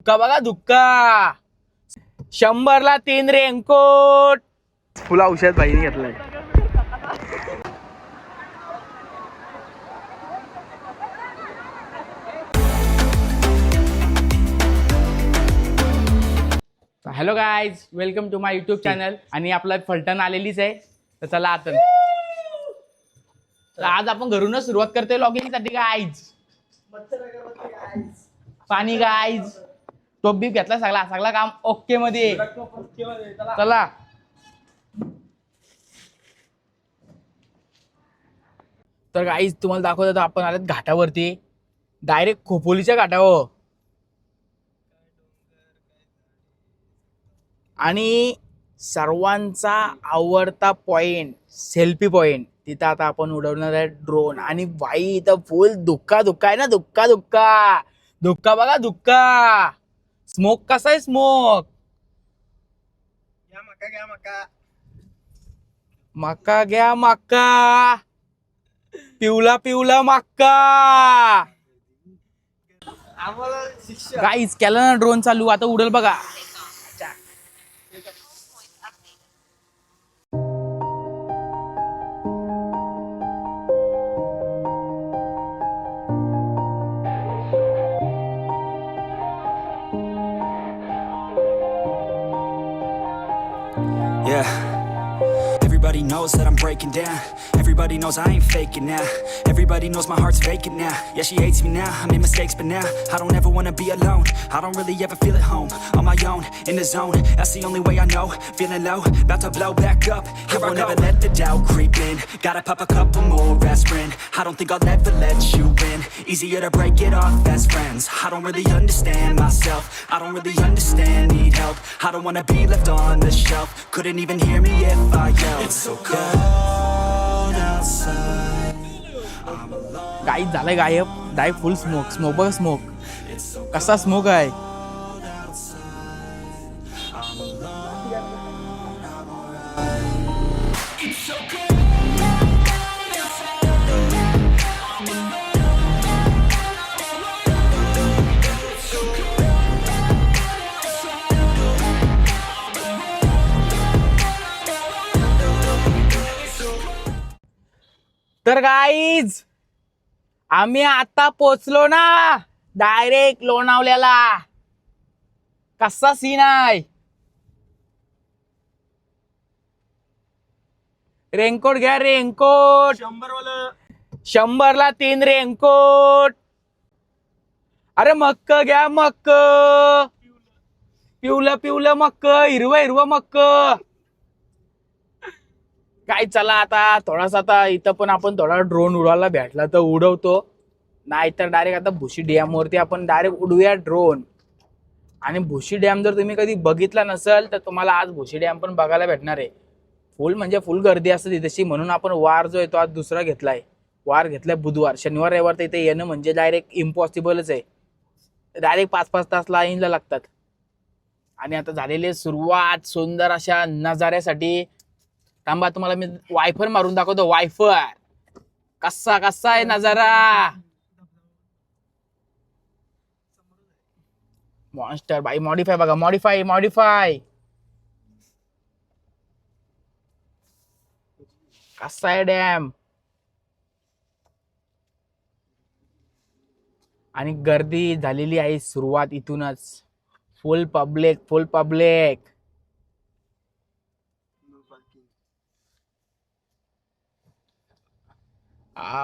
धुक्का बघा धुक्का. 100ला 3 रेनकोट. फुल औषध बाईने घेतलंय. Hello guys, welcome to my YouTube channel. आणि आपला फलटण आलेलीच आहे. तर चला आता आज आपण घरूनच सुरुवात करतोय लॉगिंग साठी. गाईज पाणी, गाईज टोप बीप घेतला, सगळा काम ओके मध्ये. चला तर गाईज तुम्हाला दाखवत आपण आलेत घाटावरती, डायरेक्ट खोपोलीच्या घाटावर. आणि सर्वांचा आवडता पॉइंट, सेल्फी पॉइंट, तिथं आता आपण उडवणार आहे ड्रोन. आणि बाई इथं फुल धुक्का धुक्का आहे ना, धुक्का धुक्का धुक्का बघा धुक्का. स्मोक कसा आहे, स्मोक मक्का घ्या मक्का, पिवला पिवला मक्का. गाईज केला ना ड्रोन चालू, आता उडल बघा. Yeah. Everybody knows that I'm breaking down. Everybody knows I ain't faking now. Everybody knows my heart's vacant now. Yeah, she hates me now, I made mistakes but now I don't ever wanna be alone. I don't really ever feel at home. On my own, in the zone, that's the only way I know. Feeling low, about to blow back up. I won't ever let the doubt creep in. Gotta pop a couple more aspirin. I don't think I'll ever let you in. Easier to break it off best friends. I don't really understand myself. I don't really understand, need help. I don't wanna be left on the shelf. Couldn't even hear me if I yelled. It's so cold outside. Guys झालंय गायब, direct फुल smoke. Smoke बघा smoke कसा smoke आहे. तर guys आम्ही आता पोचलो ना डायरेक्ट लोणावल्याला. कसा सीन आहे. रेनकोट घ्या रेनकोट, 100ला 3 रेनकोट. अरे मक्क घ्या मक्क, पिवलं पिवलं मक्क, हिरवं हिरवं मक्क. काय चला आता थोडासा, आता इथं पण आपण थोडा ड्रोन उडवायला भेटला तर उडवतो, नाहीतर डायरेक्ट आता भुशी डॅम वरती आपण डायरेक्ट उडवूया ड्रोन. आणि भुशी डॅम जर तुम्ही कधी बघितला नसेल तर तुम्हाला आज भुशी डॅम पण बघायला भेटणार आहे. फुल म्हणजे फुल गर्दी असते तिथेशी. म्हणून आपण वार जो आहे तो आज दुसरा घेतलाय. वार घेतलाय बुधवार. शनिवार रविवार तर इथे येणं म्हणजे डायरेक्ट इम्पॉसिबलच आहे. डायरेक्ट 5-5 तास लाईनला लागतात. आणि आता झालेली सुरुवात सुंदर अशा नजाऱ्यासाठी. थांबा तुम्हाला मी वायफर मारून दाखवतो. वायफर कसा कसा आहे नजारा. मॉन्स्टर बाई, मॉडिफाय बघा, मॉडिफाय मॉडिफाय कसा आहे डॅम. आणि गर्दी झालेली आहे सुरुवात इथूनच. Full public, full public.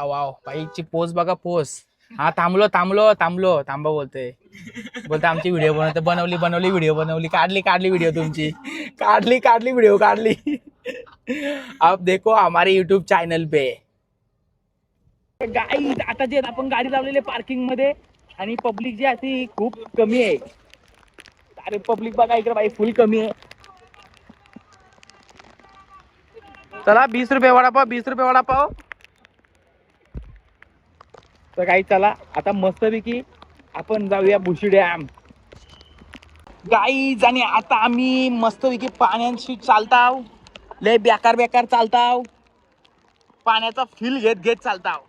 Wow बाईची पोज बघा, पोज. हा थांबलो थांबलो थांबलो थांबा बोलते आमची व्हिडिओ बनवली व्हिडिओ बनवली, काढली व्हिडिओ तुमची, काढली व्हिडिओ काढली. अब देखो हमारे यूट्यूब चॅनल पे. गाईज आता जे आपण गाडी लावलेली पार्किंग मध्ये आणि पब्लिक जी आहे ती खूप कमी आहे. अरे पब्लिक बघा इकडे बाई, फुल कमी आहे. चला 20 रुपये वडापाव, 20 रुपये वडापाव. तर काही चला आता मस्तपैकी आपण जाऊया भुशी डॅम. गाईज आणि आता आम्ही मस्तपैकी पाण्याशी चालताव. लय बेकार बेकार चालताव. पाण्याचा फील घेत घेत चालताव.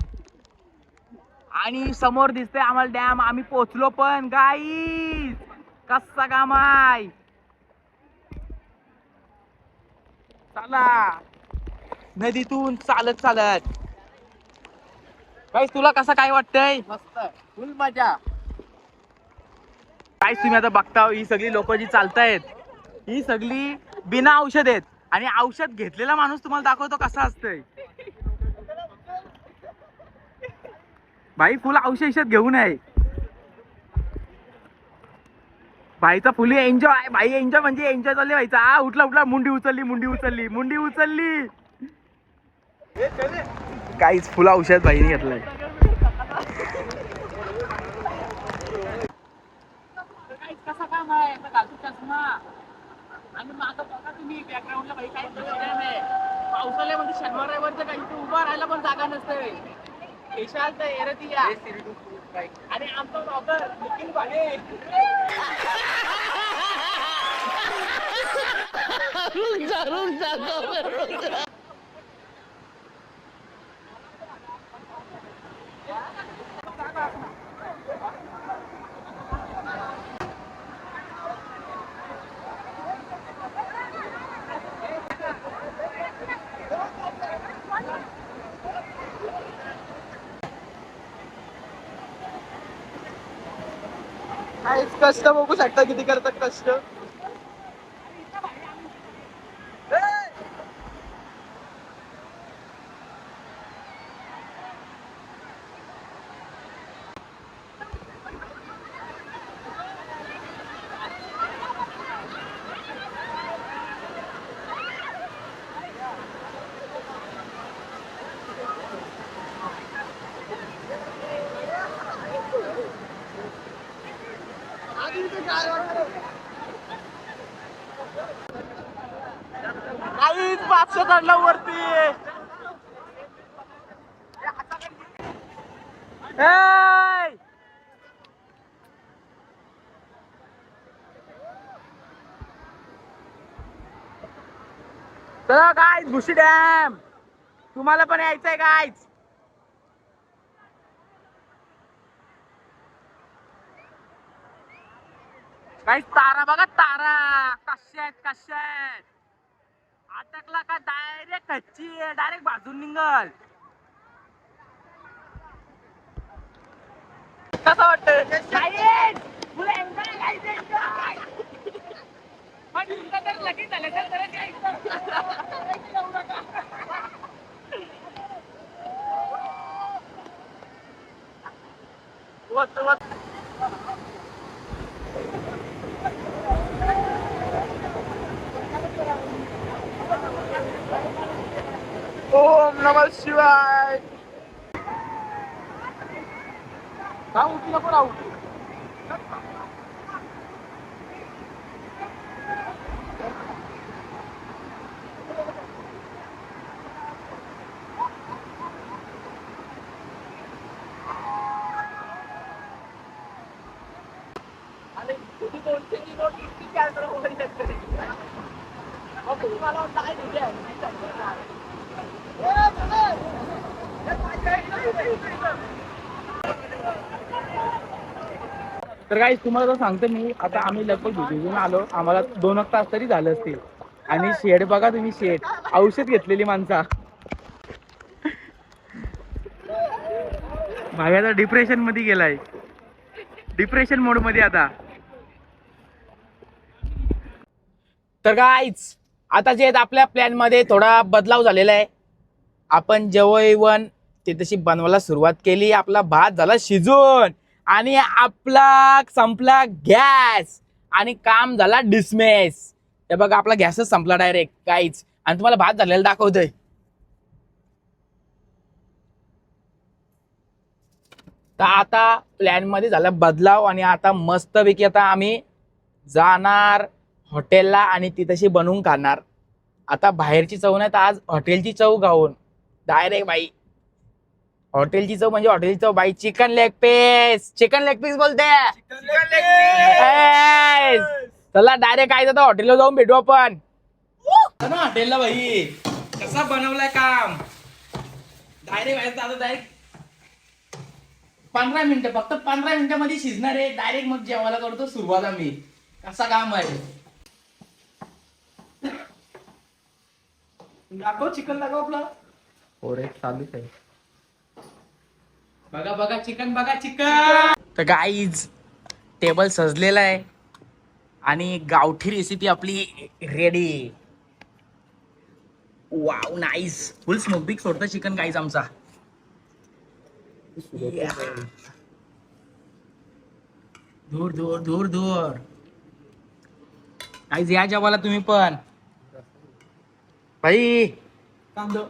आणि समोर दिसतंय आम्हाला डॅम. आम्ही पोहोचलो पण गाईज. कसा काम आहे. चला नदीतून चालत चालत. गाईस तुला कसं काय वाटतंय. मस्त फुल मजा. गाईस तुम्ही आता बघता ही सगळी लोक जी चालतायत ही सगळी बिना औषध आहेत. आणि औषध घेतलेला माणूस तुम्हाला दाखवतो कसा असतंय. भाई फुल औषध घेऊन आहे. भाईचा फुली एन्जॉय. भाई एन्जॉय म्हणजे एन्जॉय चालले भाईचा. उठला उठला मुंडी उचलली मुंडी उचलली मुंडी उचलली. काहीच फुल औषध भाईने घेतलंय. कसा काम आहे घालतो चष्मा आणि मागं बघा तुम्ही बॅकग्राऊंडला भाई काही नाही. पावसाळ्यामध्ये शनिवार रविवारचं काही इथे उभा राहायला पण जागा नसते. विशाल तर एरतिया आणि आमचा ब्लॉगर निखिल भाले. कष्ट बघू शकता किती करतात कष्ट. काहीच 500 काढला वरती. Hey! चला गाईज भुशी डॅम तुम्हाला पण यायचंय गाईज. गाईज तारा बघा तारा कशा आहेत कशा आहेत. अटकला का डायरेक्ट कच्ची डायरेक्ट बाजून निघल. कसं वाटतं. लगेच झालं ओम नमः शिवाय. राहू नको राहू. तर गाईस तुम्हाला तर सांगतो मी आता आम्ही लगभग भिजून आलो. आम्हाला 2 तास तरी झालं असतील. आणि शेड बघा तुम्ही शेड औषध घेतलेली माणसा. भाई आता डिप्रेशन मध्ये गेलाय. डिप्रेशन मोड मध्ये आता. तर गाईज आता जे आपल्या प्लॅन मध्ये थोडा बदलाव झालेला आहे. आपण जेवण ते तशी बनवायला सुरुवात केली. आपला भात झाला शिजून आणि आपला संपला गॅस आणि काम झाला डिसमेस. हे बघा आपला गॅसच संपला डायरेक्ट काहीच. आणि तुम्हाला भात झालेला दाखवतोय. तर आता प्लॅन मध्ये झाला बदलाव आणि आता मस्तपैकी आता आम्ही जाणार हॉटेलला आणि ती तशी बनवून खाणार. आता बाहेरची चव नाही तर आज हॉटेलची चव खाऊन डायरेक्ट बाई. हॉटेलची चव म्हणजे हॉटेलची चव बाई. Chicken leg piece. Chicken leg piece बोलते. चला डायरेक्ट काय जातं हॉटेलला जाऊन भेटू आपण. हॉटेलला भाई कसा बनवलाय काम. डायरेक्ट आता डायरेक्ट 15 मिनिटं फक्त 15 मिनिटांमध्ये शिजणार आहे. डायरेक्ट मग जेवायला करतो सुरुवात आम्ही. कसा काम आहे दाखव चिकन दाखव आपला ओरे चालूच आहे. बघा बघा चिकन बघा चिकन. तर गाईज टेबल सजलेला आहे आणि गावठी रेसिपी आपली रेडी. Wow nice. फुल स्मोक बिक सोडतं चिकन गाईज आमचा. दूर दूर दूर दूर गाईज या जेवायला तुम्ही पण. भाई कांदा